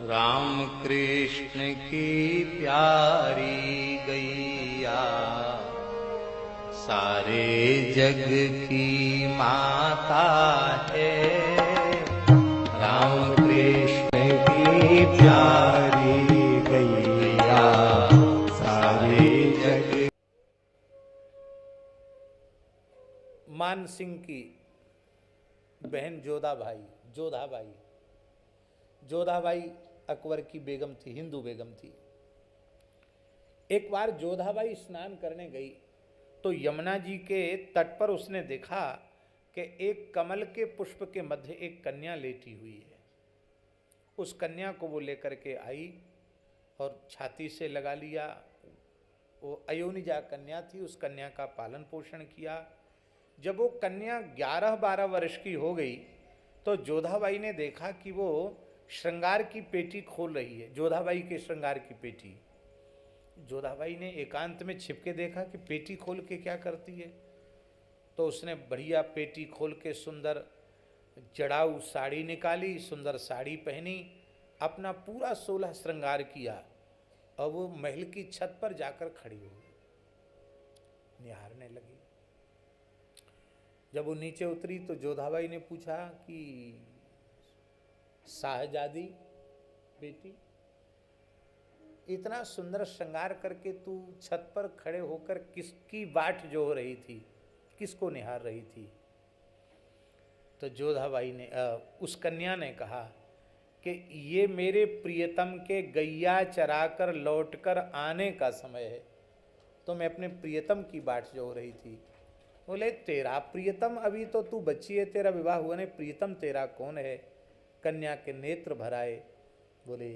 राम कृष्ण की प्यारी गैया सारे जग की माता है। राम कृष्ण की प्यारी गैया सारे जग। मान सिंह की बहन जोधाबाई अकबर की बेगम थी, हिंदू बेगम थी। एक बार जोधाबाई स्नान करने गई तो यमुना जी के तट पर उसने देखा कि एक कमल के पुष्प के मध्य एक कन्या लेटी हुई है। उस कन्या को वो लेकर के आई और छाती से लगा लिया। वो अयोनिजा कन्या थी, उस कन्या का पालन पोषण किया। जब वो कन्या 11-12 वर्ष की हो गई तो जोधाबाई ने देखा कि वो श्रृंगार की पेटी खोल रही है, जोधाबाई के श्रृंगार की पेटी। जोधाबाई ने एकांत में छिपके देखा कि पेटी खोल के क्या करती है। तो उसने बढ़िया पेटी खोल के सुंदर जड़ाऊ साड़ी निकाली, सुंदर साड़ी पहनी, अपना पूरा 16 श्रृंगार किया और वो महल की छत पर जाकर खड़ी हो गई, निहारने लगी। जब वो नीचे उतरी तो जोधाबाई ने पूछा कि शाहजादी बेटी, इतना सुंदर श्रृंगार करके तू छत पर खड़े होकर किसकी बाट जो हो रही थी, किसको निहार रही थी? तो जोधाबाई ने उस कन्या ने कहा कि ये मेरे प्रियतम के गैया चराकर लौटकर आने का समय है, तो मैं अपने प्रियतम की बाट जो हो रही थी। बोले तेरा प्रियतम, अभी तो तू बच्ची है, तेरा विवाह हुआ नहीं, प्रियतम तेरा कौन है? कन्या के नेत्र भराए, बोले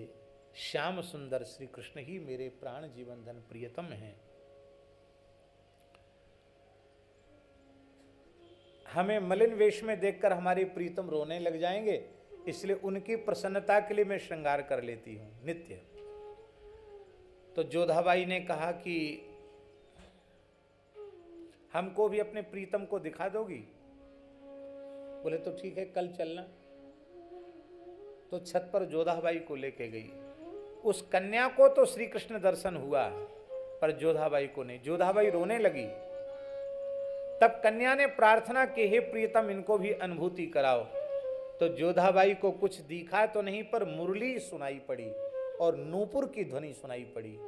श्याम सुंदर श्री कृष्ण ही मेरे प्राण जीवन धन प्रियतम हैं। हमें मलिन वेश में देखकर हमारे प्रीतम रोने लग जाएंगे, इसलिए उनकी प्रसन्नता के लिए मैं श्रृंगार कर लेती हूं नित्य। तो जोधाबाई ने कहा कि हमको भी अपने प्रीतम को दिखा दोगी? बोले तो ठीक है, कल चलना। तो छत पर जोधाबाई को लेके गई। उस कन्या को तो श्री कृष्ण दर्शन हुआ पर जोधाबाई को नहीं। जोधाबाई रोने लगी। तब कन्या ने प्रार्थना की, हे प्रियतम इनको भी अनुभूति कराओ। तो जोधाबाई को कुछ दिखा तो नहीं पर मुरली सुनाई पड़ी और नूपुर की ध्वनि सुनाई पड़ी।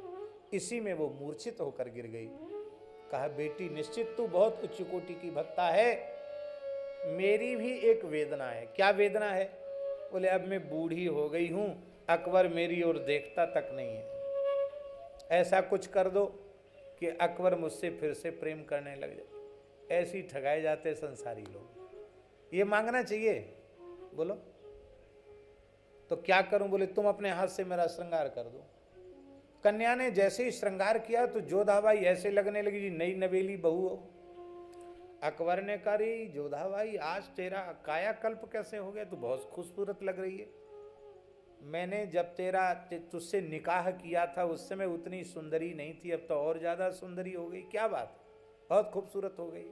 इसी में वो मूर्छित होकर गिर गई। कहा बेटी निश्चित तू बहुत उच्च कोटि की भक्ता है, मेरी भी एक वेदना है। क्या वेदना है? बोले अब मैं बूढ़ी हो गई हूं, अकबर मेरी ओर देखता तक नहीं है। ऐसा कुछ कर दो कि अकबर मुझसे फिर से प्रेम करने लग जाए। ऐसी ठगाए जाते संसारी लोग। ये मांगना चाहिए? बोलो तो क्या करूं? बोले तुम अपने हाथ से मेरा श्रृंगार कर दो। कन्या ने जैसे ही श्रृंगार किया तो जोधाबाई ऐसे लगने लगी जी नई नवेली बहू हो। अकबर ने कहा रे जोधाबाई, आज तेरा कायाकल्प कैसे हो गया? तू बहुत खूबसूरत लग रही है। मैंने जब तुझसे निकाह किया था उस समय उतनी सुंदरी नहीं थी, अब तो और ज्यादा सुंदरी हो गई। क्या बात, बहुत खूबसूरत हो गई।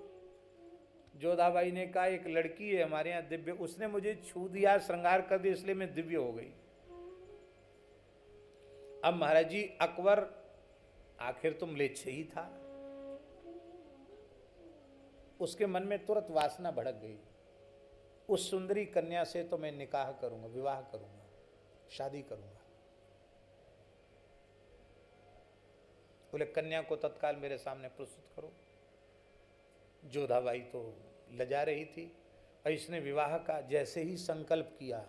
जोधाबाई ने कहा एक लड़की है हमारे यहाँ दिव्य, उसने मुझे छू दिया, श्रृंगार कर दिया, इसलिए मैं दिव्य हो गई। अब महाराज जी अकबर, आखिर तुम लेच्छे ही था। उसके मन में तुरंत वासना भड़क गई। उस सुंदरी कन्या से तो मैं निकाह करूंगा, विवाह करूंगा, शादी करूंगा। बोले कन्या को तत्काल मेरे सामने प्रस्तुत करो। जोधाबाई तो लजा रही थी और इसने विवाह का जैसे ही संकल्प किया,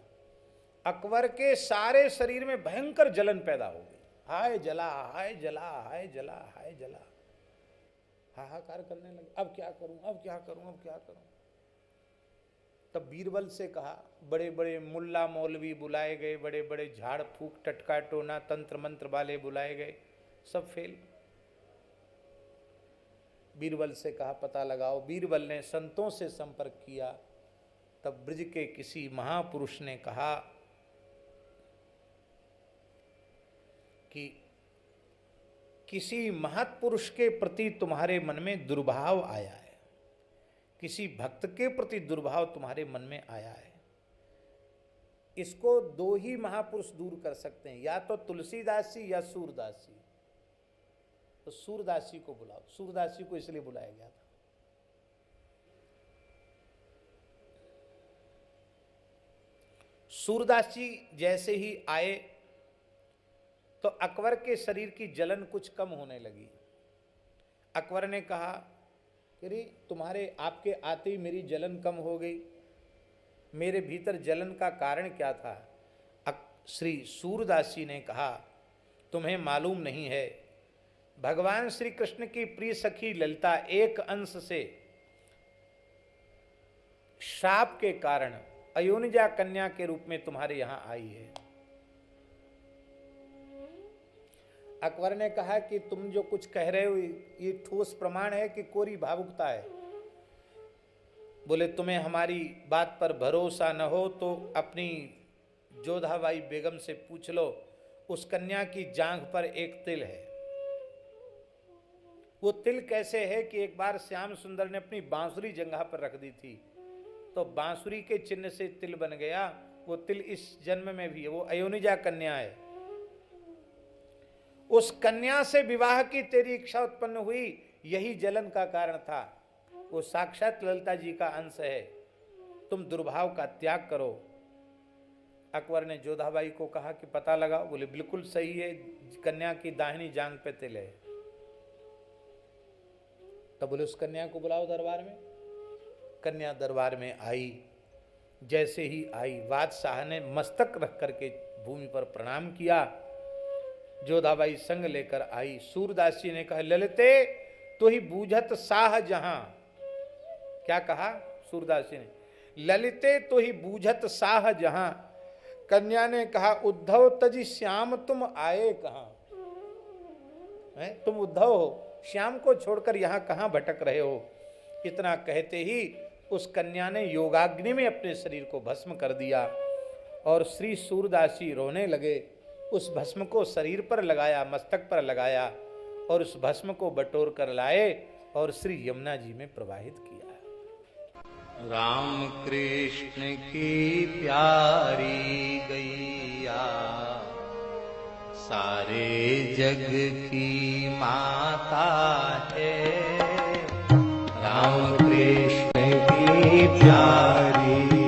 अकबर के सारे शरीर में भयंकर जलन पैदा हो गई। हाय जला, हाय जला, हाय जला, हाय जला, हाहाकार करने लगे। अब क्या करूं, अब क्या करूं, अब क्या करूं? तब बीरबल से कहा, बड़े बड़े मुल्ला मौलवी बुलाए गए, बड़े बड़े झाड़ फूक टटका टोना तंत्र मंत्र वाले बुलाए गए, सब फेल। बीरबल से कहा पता लगाओ। बीरबल ने संतों से संपर्क किया। तब ब्रज के किसी महापुरुष ने कहा कि किसी महत्पुरुष के प्रति तुम्हारे मन में दुर्भाव आया है, किसी भक्त के प्रति दुर्भाव तुम्हारे मन में आया है। इसको दो ही महापुरुष दूर कर सकते हैं, या तो तुलसीदास जी या सूरदास जी। तो सूरदास जी को बुलाओ। सूरदास जी को इसलिए बुलाया गया था। सूरदास जी जैसे ही आए तो अकबर के शरीर की जलन कुछ कम होने लगी। अकबर ने कहा कि रे तुम्हारे आपके आते ही मेरी जलन कम हो गई, मेरे भीतर जलन का कारण क्या था? श्री सूरदास जी ने कहा तुम्हें मालूम नहीं है, भगवान श्री कृष्ण की प्रिय सखी ललिता एक अंश से शाप के कारण अयोनिजा कन्या के रूप में तुम्हारे यहां आई है। अकबर ने कहा कि तुम जो कुछ कह रहे हो ये ठोस प्रमाण है कि कोरी भावुकता है? बोले तुम्हें हमारी बात पर भरोसा न हो तो अपनी जोधाबाई बेगम से पूछ लो, उस कन्या की जांघ पर एक तिल है। वो तिल कैसे है कि एक बार श्याम सुंदर ने अपनी बांसुरी जंघा पर रख दी थी तो बांसुरी के चिन्ह से तिल बन गया। वो तिल इस जन्म में भी है, वो अयोनिजा कन्या है। उस कन्या से विवाह की तेरी इच्छा उत्पन्न हुई, यही जलन का कारण था। वो साक्षात ललिता जी का अंश है, तुम दुर्भाव का त्याग करो। अकबर ने जोधाबाई को कहा कि पता लगा। बोले बिल्कुल सही है, कन्या की दाहिनी जांघ पे तिल है। तब बोले उस कन्या को बुलाओ दरबार में। कन्या दरबार में आई। जैसे ही आई बादशाह ने मस्तक रख करके भूमि पर प्रणाम किया। जोधाबाई संग लेकर आई। सूरदास जी ने कहा ललिते तो ही बूझत साह जहां। क्या कहा सूरदास जी ने? ललिते तो ही बूझत साह जहां। कन्या ने कहा उद्धव तजी श्याम तुम आए कहां? तुम उद्धव हो, श्याम को छोड़कर यहां कहां भटक रहे हो? इतना कहते ही उस कन्या ने योगाग्नि में अपने शरीर को भस्म कर दिया और श्री सूरदास जी रोने लगे। उस भस्म को शरीर पर लगाया, मस्तक पर लगाया और उस भस्म को बटोर कर लाए और श्री यमुना जी में प्रवाहित किया। राम कृष्ण की प्यारी गैया सारे जग की माता है। राम कृष्ण की प्यारी